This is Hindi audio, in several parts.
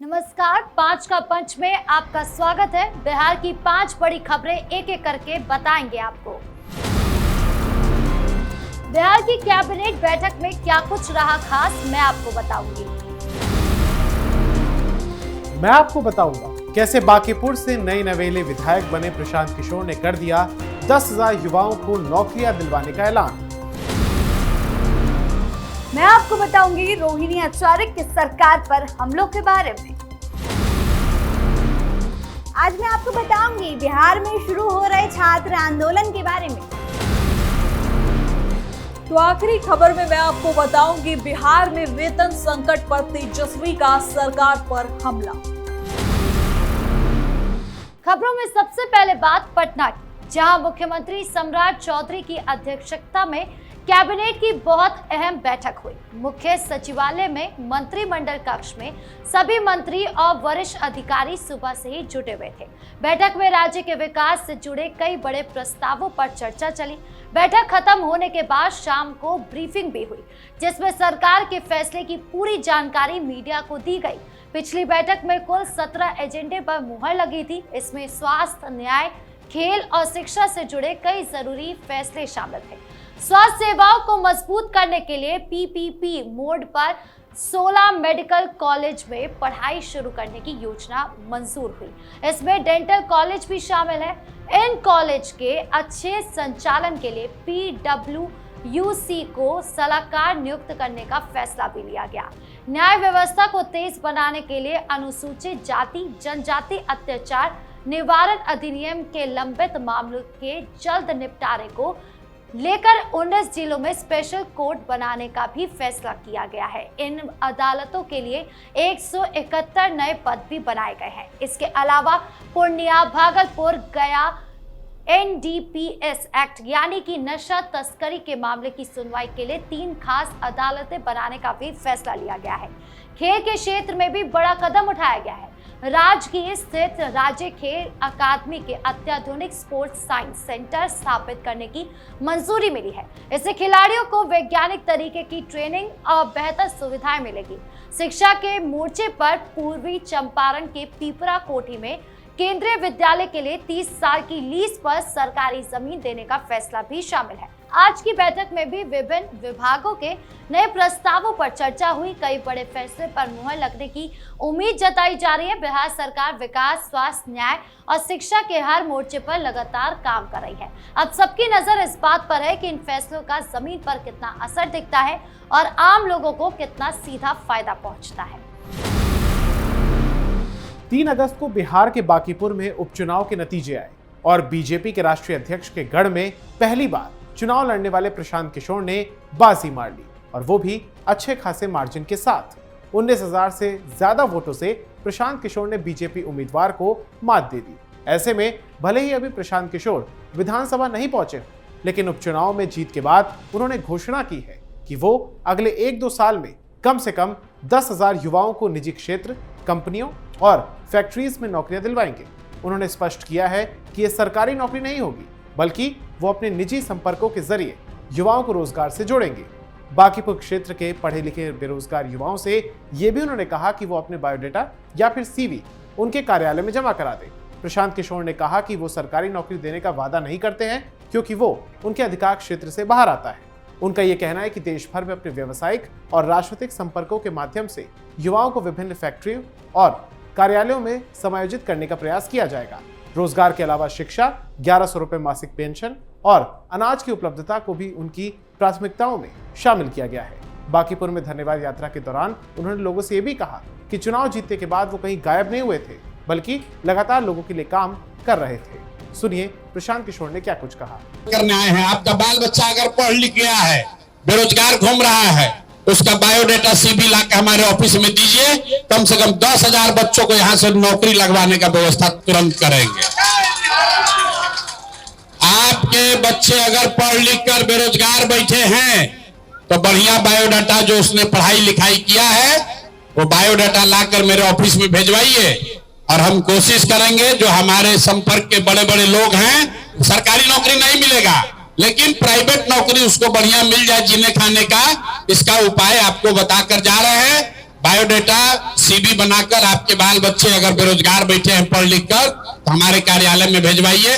नमस्कार, 5 का पंच में आपका स्वागत है। बिहार की 5 बड़ी खबरें एक एक करके बताएंगे आपको। बिहार की कैबिनेट बैठक में क्या कुछ रहा खास, मैं आपको बताऊंगी। मैं आपको बताऊंगा कैसे बांकीपुर से नए नवेले विधायक बने प्रशांत किशोर ने कर दिया 10,000 युवाओं को नौकरियां दिलवाने का ऐलान। मैं आपको बताऊंगी रोहिणी आचार्य की सरकार पर हमलों के बारे में। आज मैं आपको बताऊंगी बिहार में शुरू हो रहे छात्र आंदोलन के बारे में। तो आखिरी खबर में मैं आपको बताऊंगी बिहार में वेतन संकट पर तेजस्वी का सरकार पर हमला। खबरों में सबसे पहले बात पटना की, जहां मुख्यमंत्री सम्राट चौधरी की अध्यक्षता में कैबिनेट की बहुत अहम बैठक हुई। मुख्य सचिवालय में मंत्रिमंडल कक्ष में सभी मंत्री और वरिष्ठ अधिकारी सुबह से ही जुटे हुए थे। बैठक में राज्य के विकास से जुड़े कई बड़े प्रस्तावों पर चर्चा चली। बैठक खत्म होने के बाद शाम को ब्रीफिंग भी हुई, जिसमें सरकार के फैसले की पूरी जानकारी मीडिया को दी गई। पिछली बैठक में कुल 17 एजेंडे पर मुहर लगी थी। इसमें स्वास्थ्य, न्याय, खेल और शिक्षा से जुड़े कई जरूरी फैसले शामिल थे। स्वास्थ्य सेवाओं को मजबूत करने के लिए पीपीपी मोड पर 16 मेडिकल कॉलेज में पढ़ाई शुरू करने की योजना मंजूर हुई। इसमें डेंटल कॉलेज भी शामिल है। इन कॉलेज के अच्छे संचालन के लिए PWUC को सलाहकार नियुक्त करने का फैसला भी लिया गया। न्याय व्यवस्था को तेज बनाने के लिए अनुसूचित जाति जनजाति अत्याचार निवारण अधिनियम के लंबित मामलों के जल्द निपटारे को लेकर 19 जिलों में स्पेशल कोर्ट बनाने का भी फैसला किया गया है। इन अदालतों के लिए 171 नए पद भी बनाए गए हैं। इसके अलावा पूर्णिया, भागलपुर, गया NDPS एक्ट यानी कि नशा तस्करी के मामले की सुनवाई के लिए 3 खास अदालतें बनाने का भी फैसला लिया गया है। खेल के क्षेत्र में भी बड़ा कदम उठाया गया है। राजगीर स्थित राज्य खेल अकादमी के अत्याधुनिक स्पोर्ट्स साइंस सेंटर स्थापित करने की मंजूरी मिली है। इससे खिलाड़ियों को वैज्ञानिक तरीके की ट्रेनिंग और बेहतर सुविधाएं मिलेगी। शिक्षा के मोर्चे पर पूर्वी चंपारण के पीपरा कोठी में केंद्रीय विद्यालय के लिए 30 साल की लीज पर सरकारी जमीन देने का फैसला भी शामिल है। आज की बैठक में भी विभिन्न विभागों के नए प्रस्तावों पर चर्चा हुई। कई बड़े फैसले पर मुहर लगने की उम्मीद जताई जा रही है। बिहार सरकार विकास, स्वास्थ्य, न्याय और शिक्षा के हर मोर्चे पर लगातार काम कर रही है। अब सबकी नजर इस बात पर है कि इन फैसलों का जमीन पर कितना असर दिखता है और आम लोगों को कितना सीधा फायदा पहुंचता है। 3 अगस्त को बिहार के बांकीपुर में उपचुनाव के नतीजे आए और बीजेपी के राष्ट्रीय अध्यक्ष के गढ़ में पहली बार चुनाव लड़ने वाले प्रशांत किशोर ने बाजी मार ली, और वो भी अच्छे खासे मार्जिन के साथ। 19,000 से ज्यादा वोटों से प्रशांत किशोर ने बीजेपी उम्मीदवार को मात दे दी। ऐसे में भले ही अभी प्रशांत किशोर विधानसभा नहीं पहुंचे, लेकिन उपचुनाव में जीत के बाद उन्होंने घोषणा की है कि वो अगले 1-2 साल में कम से कम 10,000 युवाओं को निजी क्षेत्र, कंपनियों और फैक्ट्रीज में नौकरियां दिलवाएंगे। उन्होंने स्पष्ट किया है कि यह सरकारी नौकरी नहीं होगी, बल्कि वो अपने निजी संपर्कों के जरिए युवाओं को रोजगार से जोड़ेंगे। बांकीपुर क्षेत्र के पढ़े लिखे बेरोजगार युवाओं से ये भी उन्होंने कहा कि वो अपने बायोडाटा या फिर CV उनके कार्यालय में जमा करा दें। प्रशांत किशोर ने कहा कि वो सरकारी नौकरी देने का वादा नहीं करते हैं, क्योंकि वो उनके अधिकार क्षेत्र से बाहर आता है। उनका ये कहना है कि देश भर में अपने व्यवसायिक और राजनीतिक संपर्कों के माध्यम से युवाओं को विभिन्न फैक्ट्रियों और कार्यालयों में समायोजित करने का प्रयास किया जाएगा। रोजगार के अलावा शिक्षा, 1100 रुपए मासिक पेंशन और अनाज की उपलब्धता को भी उनकी प्राथमिकताओं में शामिल किया गया है। बांकीपुर में धन्यवाद यात्रा के दौरान उन्होंने लोगों से ये भी कहा कि चुनाव जीतने के बाद वो कहीं गायब नहीं हुए थे, बल्कि लगातार लोगों के लिए काम कर रहे थे। सुनिए प्रशांत किशोर ने क्या कुछ कहा। करने आए हैं, आपका बाल बच्चा अगर पढ़ लिख गया है, बेरोजगार घूम रहा है, उसका बायोडाटा CV ला के हमारे ऑफिस में दीजिए। कम से कम 10,000 बच्चों को यहाँ से नौकरी लगवाने का व्यवस्था तुरंत करेंगे। आपके बच्चे अगर पढ़ लिख कर बेरोजगार बैठे हैं तो बढ़िया बायोडाटा जो उसने पढ़ाई लिखाई किया है वो बायोडाटा लाकर मेरे ऑफिस में भेजवाइए, और हम कोशिश करेंगे जो हमारे संपर्क के बड़े बड़े लोग हैं, सरकारी नौकरी नहीं मिलेगा लेकिन प्राइवेट नौकरी उसको बढ़िया मिल जाए जीने खाने का, इसका उपाय आपको बताकर जा रहे हैं। बायोडेटा सीवी बनाकर आपके बाल बच्चे अगर बेरोजगार बैठे हैं पढ़ लिख कर तो हमारे कार्यालय में भेजवाइए।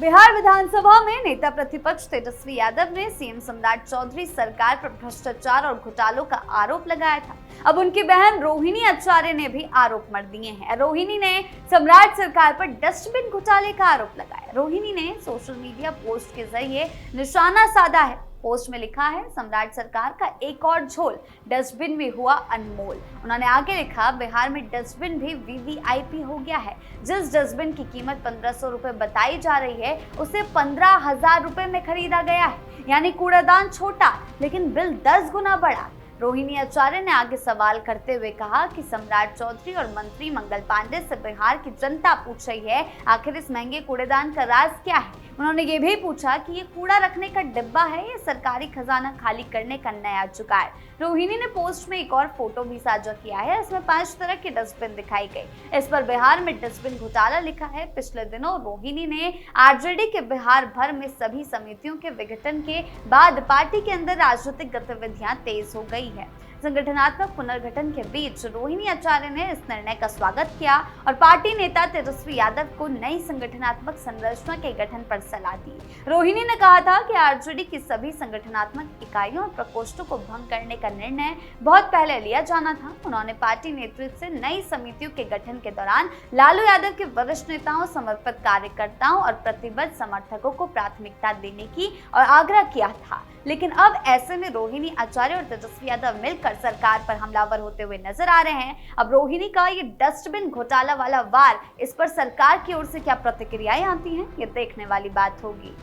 बिहार विधानसभा में नेता प्रतिपक्ष तेजस्वी यादव ने सीएम सम्राट चौधरी सरकार पर भ्रष्टाचार और घोटालों का आरोप लगाया था। अब उनकी बहन रोहिणी आचार्य ने भी आरोप मढ़ दिए हैं। रोहिणी ने सम्राट सरकार पर डस्टबिन घोटाले का आरोप लगाया। रोहिणी ने सोशल मीडिया पोस्ट के जरिए निशाना साधा है। पोस्ट में लिखा है, सम्राट सरकार का एक और झोल, डस्टबिन भी हुआ अनमोल। उन्होंने आगे लिखा, बिहार में डस्टबिन भी वीवीआईपी हो गया है। जिस डस्टबिन की कीमत 1500 रुपए बताई जा रही है उसे 15,000 रुपए में खरीदा गया है। यानी कूड़ादान छोटा लेकिन बिल 10 गुना बड़ा। रोहिणी आचार्य ने आगे सवाल करते हुए कहा कि सम्राट चौधरी और मंत्री मंगल पांडे से बिहार की जनता पूछ रही है आखिर इस महंगे कूड़ेदान का राज क्या है। उन्होंने ये भी पूछा कि ये कूड़ा रखने का डिब्बा है या सरकारी खजाना खाली करने का नया जुगाड़। रोहिणी ने पोस्ट में एक और फोटो भी साझा किया है। इसमें 5 तरह के डस्टबिन दिखाई गई। इस पर बिहार में डस्टबिन घोटाला लिखा है। पिछले दिनों रोहिणी ने आरजेडी के बिहार भर में सभी समितियों के विघटन के बाद पार्टी के अंदर राजनीतिक गतिविधियां तेज हो गई है। संगठनात्मक पुनर्गठन के बीच रोहिणी आचार्य ने इस निर्णय का स्वागत किया और पार्टी नेता तेजस्वी यादव को नई संगठनात्मक संरचना के गठन पर सलाह दी। रोहिणी ने कहा था कि आरजेडी की सभी संगठनात्मक इकाइयों और प्रकोष्ठों को भंग करने का निर्णय बहुत पहले लिया जाना था। उन्होंने पार्टी नेतृत्व से नई समितियों के गठन के दौरान लालू यादव के वरिष्ठ नेताओं, समर्पित कार्यकर्ताओं और प्रतिबद्ध समर्थकों को प्राथमिकता देने की और आग्रह किया था। लेकिन अब ऐसे में रोहिणी आचार्य और तेजस्वी यादव मिलकर सरकार पर हमलावर होते हुए नजर आ रहे हैं। अब रोहिणी का ये डस्टबिन घोटाला वाला वार, इस पर सरकार की ओर से क्या प्रतिक्रियाएं आती हैं, ये देखने वाली बात होगी।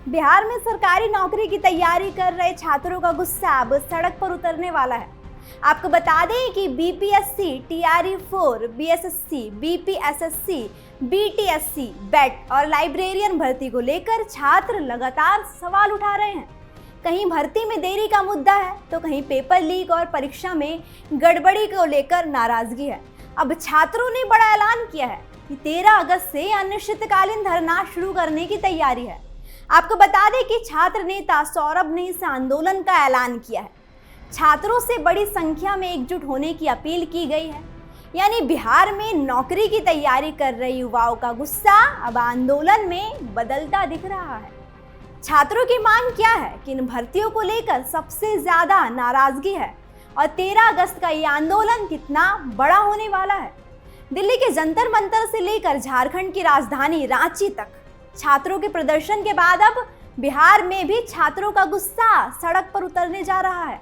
बिहार में सरकारी नौकरी की तैयारी कर रहे छात्रों का गुस्सा अब सड़क पर उतरने वाला है। आपको बता दें कि BPSC, TRE-4, BSSC, BPSSC, BTSC, BET और लाइब्रेरियन भर्ती को लेकर छात्र लगातार सवाल उठा रहे हैं। कहीं भर्ती में देरी का मुद्दा है तो कहीं पेपर लीक और परीक्षा में गड़बड़ी को लेकर नाराजगी है। अब छात्रों ने बड़ा ऐलान किया है कि 13 अगस्त से अनिश्चितकालीन धरना शुरू करने की तैयारी है। आपको बता दें कि छात्र नेता सौरभ ने इस आंदोलन का ऐलान किया है। छात्रों से बड़ी संख्या में एकजुट होने की अपील की गई है। यानी बिहार में नौकरी की तैयारी कर रहे युवाओं का गुस्सा अब आंदोलन में बदलता दिख रहा है। छात्रों की मांग क्या है, किन भर्तियों को लेकर सबसे ज्यादा नाराजगी है और 13 अगस्त का ये आंदोलन कितना बड़ा होने वाला है। दिल्ली के जंतर मंतर से लेकर झारखंड की राजधानी रांची तक छात्रों के प्रदर्शन के बाद अब बिहार में भी छात्रों का गुस्सा सड़क पर उतरने जा रहा है।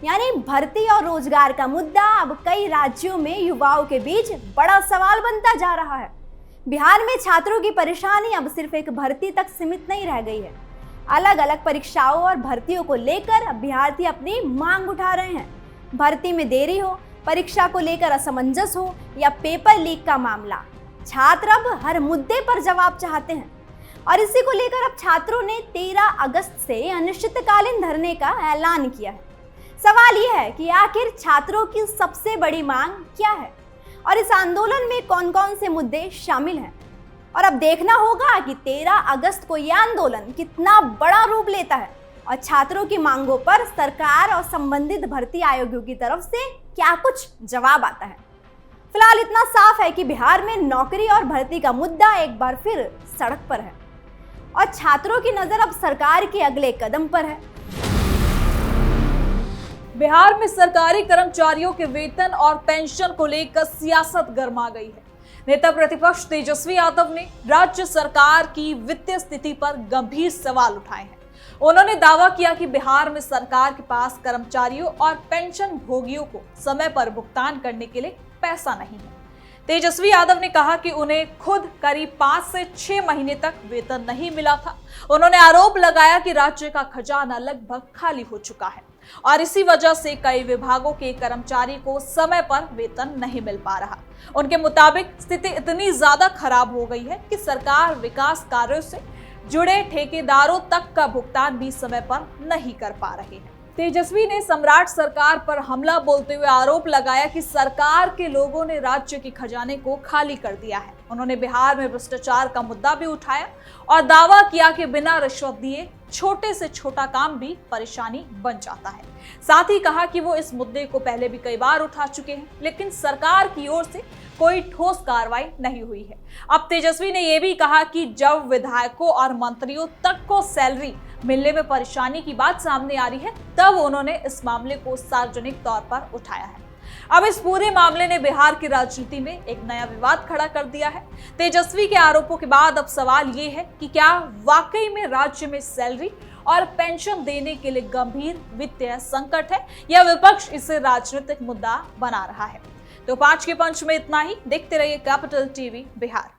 यानी भर्ती और रोजगार का मुद्दा अब कई राज्यों में युवाओं के बीच बड़ा सवाल बनता जा रहा है। बिहार में छात्रों की परेशानी अब सिर्फ एक भर्ती तक सीमित नहीं रह गई है। अलग अलग परीक्षाओं और भर्तियों को लेकर अभ्यर्थी अपनी मांग उठा रहे हैं। भर्ती में देरी हो, परीक्षा को लेकर असमंजस हो या पेपर लीक का मामला, छात्र अब हर मुद्दे पर जवाब चाहते हैं। और इसी को लेकर अब छात्रों ने 13 अगस्त से अनिश्चितकालीन धरने का ऐलान किया है। सवाल यह है कि आखिर छात्रों की सबसे बड़ी मांग क्या है और इस आंदोलन में कौन कौन से मुद्दे शामिल हैं। और अब देखना होगा कि 13 अगस्त को यह आंदोलन कितना बड़ा रूप लेता है और छात्रों की मांगों पर सरकार और संबंधित भर्ती आयोगों की तरफ से क्या कुछ जवाब आता है। फिलहाल इतना साफ है कि बिहार में नौकरी और भर्ती का मुद्दा एक बार फिर सड़क पर है और छात्रों की नजर अब सरकार के अगले कदम पर है। बिहार में सरकारी कर्मचारियों के वेतन और पेंशन को लेकर सियासत गर्मा गई है। नेता प्रतिपक्ष तेजस्वी यादव ने राज्य सरकार की वित्तीय स्थिति पर गंभीर सवाल उठाए हैं। उन्होंने दावा किया कि बिहार में सरकार के पास कर्मचारियों और पेंशन भोगियों को समय पर भुगतान करने के लिए पैसा नहीं है। तेजस्वी यादव ने कहा कि उन्हें खुद करीब 5 से 6 महीने तक वेतन नहीं मिला था। उन्होंने आरोप लगाया कि राज्य का खजाना लगभग खाली हो चुका है और इसी वजह से कई विभागों के कर्मचारी को समय पर वेतन नहीं मिल पा रहा। उनके मुताबिक स्थिति इतनी ज्यादा खराब हो गई है कि सरकार विकास कार्यों से जुड़े ठेकेदारों तक का भुगतान भी समय पर नहीं कर पा रहे हैं। तेजस्वी ने सम्राट सरकार पर हमला बोलते हुए आरोप लगाया कि सरकार के लोगों ने राज्य के खजाने को खाली कर दिया है। उन्होंने बिहार में भ्रष्टाचार का मुद्दा भी उठाया और दावा किया कि बिना रिश्वत दिए छोटे से छोटा काम भी परेशानी बन जाता है। साथ ही कहा कि वो इस मुद्दे को पहले भी कई बार उठा चुके हैं, लेकिन सरकार की ओर से कोई ठोस कार्रवाई नहीं हुई है। अब तेजस्वी ने यह भी कहा कि जब विधायकों और मंत्रियों तक को सैलरी मिलने में परेशानी की बात सामने आ रही है, तब उन्होंने इस मामले को सार्वजनिक तौर पर उठाया है। अब इस पूरे मामले ने बिहार की राजनीति में एक नया विवाद खड़ा कर दिया है। तेजस्वी के आरोपों के बाद अब सवाल ये है कि क्या वाकई में राज्य में सैलरी और पेंशन देने के लिए गंभीर वित्तीय संकट है या विपक्ष इसे राजनीतिक मुद्दा बना रहा है। तो 5 के पंच में इतना ही। देखते रहिए कैपिटल टीवी बिहार।